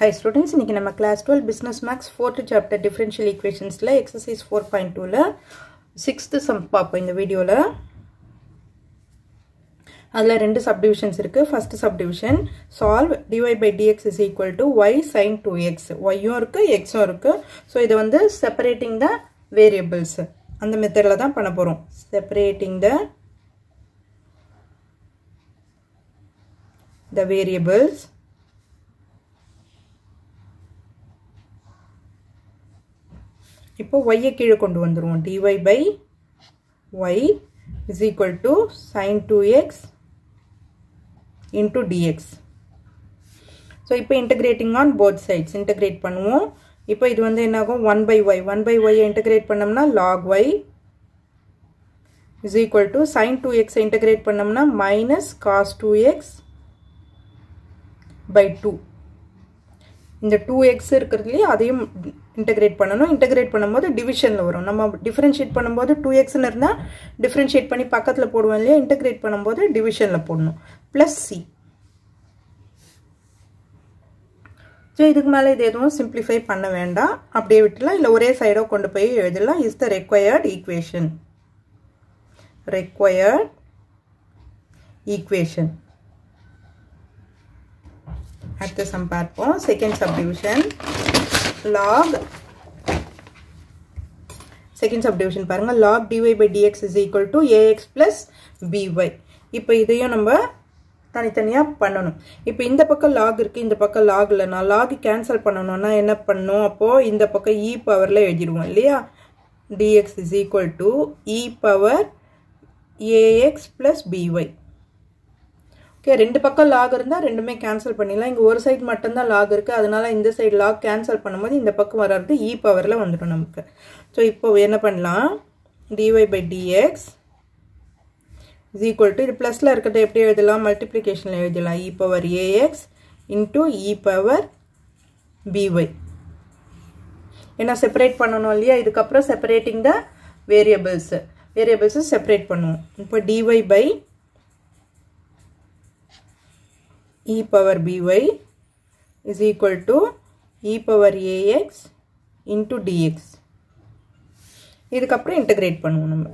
Hi students, இன்னைக்கு நம்ம class 12 business max 4th chapter differential equationsல exercise 4.2ல 6th sum பாப்போம் இந்த வீடியோல. அதுல ரெண்டு subdivisions இருக்கு. First subdivision solve dy by dx is equal to y sin 2x. y-யும் இருக்கு x-ம் இருக்கு. So இது வந்து separating the variables. அந்த மெத்தட்ல தான் பண்ண போறோம். Separating the variables. இப்போ y கீழ கொண்டு வந்துருவோம். dy by y is equal to sin 2x into dx. So இப்போ integrating on both sides. Integrate பண்ணுவோம். இப்போ இது வந்து என்னாகும் 1 by y. 1 by y integrate பண்ணோம்னா log y is equal to sin 2x integrate பண்ணோம்னா minus cos 2x by 2. இந்த 2x இருக்குறதுலயே அதையும் integrate பண்ணனும். integrate பண்ணும்போது divisionல வரும். நம்ம differentiate பண்ணும்போது 2x ன்னு இருந்தா differentiate பண்ணி பக்கத்துல போடுவோம் இல்லையா? integrate பண்ணும்போது divisionல போடணும். plus c. சோ இதுக்கு மேல இது எதுவும் simplify பண்ண வேண்டாம். அப்படியே விட்டுலாம் இல்ல ஒரே சைடோ கொண்டு போய் எழுதலாம். is the required equation. Required equation. அடுத்த சம் பார்ப்போம். Second subdivision log second subdivision பாருங்க log dy by dx is equal to ax plus by. இப்போ இதையும் நம்ம தனித்தனியா பண்ணனும். இப்போ இந்த பக்கம் log இருக்கு, இந்த பக்கம் log இல்லனா log கேன்சல் பண்ணனும்னா என்ன பண்ணனும்? அப்போ இந்த பக்கம் e பவர்ல எழுதிடுவோம் இல்லையா? dx is equal to e power ax plus by. Okay, ரெண்டு பக்கம் log இருந்தா ரெண்டுமே கேன்சல் பண்ணிடலாம். இங்க ஒரு சைடு மட்டும் தான் log இருக்கு. அதனால இந்த சைடு log கேன்சல் பண்ணும்போது இந்த பக்கம் வர்றது e பவர்ல வந்துடும் நமக்கு. சோ இப்போ என்ன பண்ணலாம்? dy by dx is equal to இது பிளஸ்ல இருக்கிறது எப்படி எழுதலாம்? மல்டிப்ளிகேஷன்ல எழுதலாம். e power ax into e power by. ஏன்னா செப்பரேட் பண்ணனும் இல்லையா? இதுக்கு அப்புறம் separating the variables செப்பரேட் பண்ணுவோம். இப்போ dy by e power by is equal to e power ax into dx. இதுக்கு அப்புறம் integrate பண்ணுவோம் நம்ம.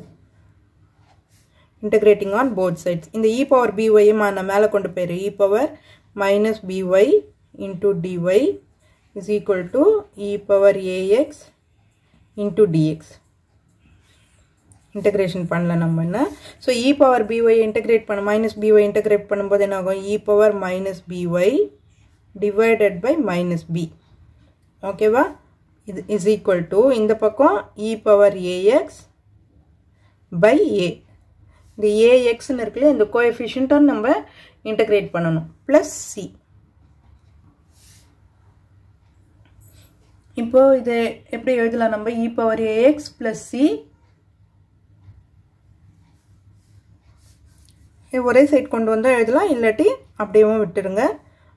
Integrating on both sides. இந்த e power by நான் மேல கொண்டு போயிரு. e power minus by into dy is equal to e power ax into dx. integration பண்ணலாம் நம்ம என்ன? so e power by integrate பண்ண minus by integrate பண்ணும்போது என்ன ஆகும்? e power minus by divided by minus b. ஓகேவா? இது is equal to இந்த பக்கம் e power ax by a. இந்த ax ன்னு இருக்குல இந்த கோஎஃபிஷியன்ட் நம்ம integrate பண்ணனும் plus c. இப்போ இது எப்படி எழுதலாம் நம்ம? e power ax plus c ஒரே சைடு கொண்டு வந்தா எழுதலாம், இல்லாட்டி அப்படியேவும் விட்டுருங்க,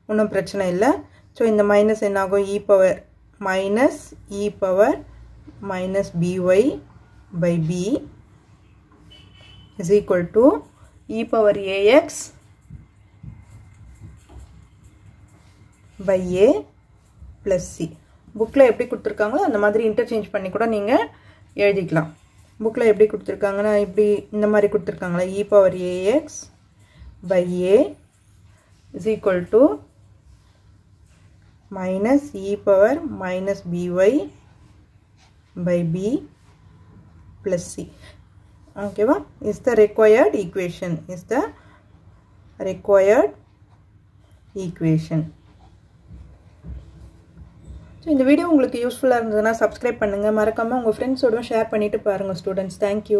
ஒன்றும் பிரச்சனை இல்லை. ஸோ இந்த மைனஸ் என்ன ஆகும்? e power minus by by b is equal to e power ax by a plus c. புக்கில் எப்படி கொடுத்துருக்காங்களோ அந்த மாதிரி இன்டர்சேஞ்ச் பண்ணி கூட நீங்கள் எழுதிக்கலாம். புக்கில் எப்படி கொடுத்துருக்காங்கன்னா இப்படி இந்த மாதிரி கொடுத்துருக்காங்களா? e power ax by a is equal to minus e power minus by by b plus c. ஓகேவா? is the required equation. is the required equation. So இந்த வீடியோ உங்களுக்கு யூஸ்ஃபுல்லாக இருந்ததுன்னா சப்ஸ்கிரைப் பண்ணுங்கள். மறக்காமல் உங்கள் ஃப்ரெண்ட்ஸோட ஷேர் பண்ணிவிட்டு பாருங்கள் ஸ்டூடெண்ட்ஸ். தேங்க்யூ.